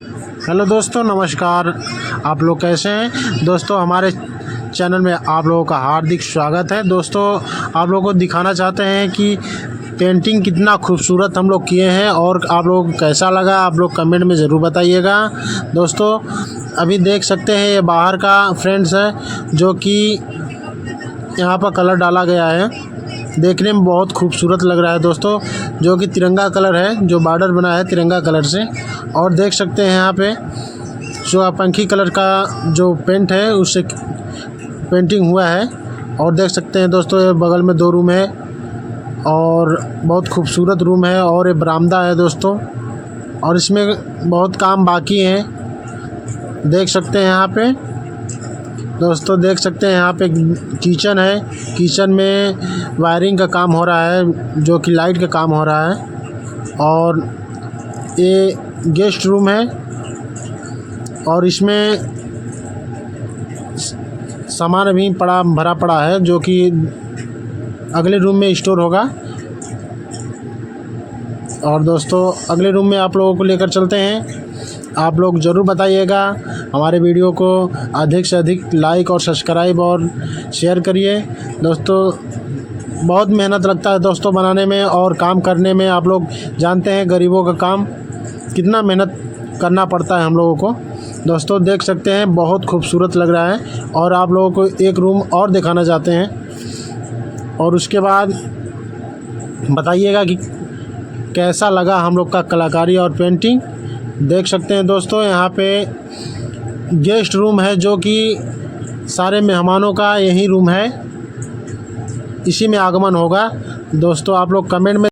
Hello दोस्तों, नमस्कार। आप लोग कैसे हैं दोस्तों? हमारे चैनल में आप लोगों का हार्दिक स्वागत है। दोस्तों, आप लोगों को दिखाना चाहते हैं कि पेंटिंग कितना खूबसूरत हम लोग किए हैं और आप लोगों को कैसा लगा, आप लोग कमेंट में ज़रूर बताइएगा। दोस्तों, अभी देख सकते हैं ये बाहर का फ्रेंड्स है जो कि यहाँ पर कलर डाला गया है। देखने में बहुत खूबसूरत लग रहा है दोस्तों, जो कि तिरंगा कलर है, जो बॉर्डर बना है तिरंगा कलर से। और देख सकते हैं यहाँ पे सूर्यपंखी कलर का जो पेंट है उससे पेंटिंग हुआ है। और देख सकते हैं दोस्तों, ये बगल में 2 रूम है और बहुत खूबसूरत रूम है और ये बरामदा है दोस्तों। और इसमें बहुत काम बाकी है, देख सकते हैं यहाँ पे दोस्तों। देख सकते हैं यहाँ पे किचन है, किचन में वायरिंग का काम हो रहा है, जो कि लाइट का काम हो रहा है। और ये गेस्ट रूम है और इसमें सामान अभी भरा पड़ा है, जो कि अगले रूम में स्टोर होगा। और दोस्तों, अगले रूम में आप लोगों को लेकर चलते हैं। आप लोग ज़रूर बताइएगा, हमारे वीडियो को अधिक से अधिक लाइक और सब्सक्राइब और शेयर करिए दोस्तों। बहुत मेहनत लगता है दोस्तों बनाने में और काम करने में। आप लोग जानते हैं गरीबों का काम कितना मेहनत करना पड़ता है हम लोगों को। दोस्तों, देख सकते हैं बहुत खूबसूरत लग रहा है। और आप लोगों को एक रूम और दिखाना चाहते हैं और उसके बाद बताइएगा कि कैसा लगा हम लोग का कलाकारी और पेंटिंग। देख सकते हैं दोस्तों, यहाँ पे गेस्ट रूम है, जो कि सारे मेहमानों का यही रूम है, इसी में आगमन होगा। दोस्तों, आप लोग कमेंट में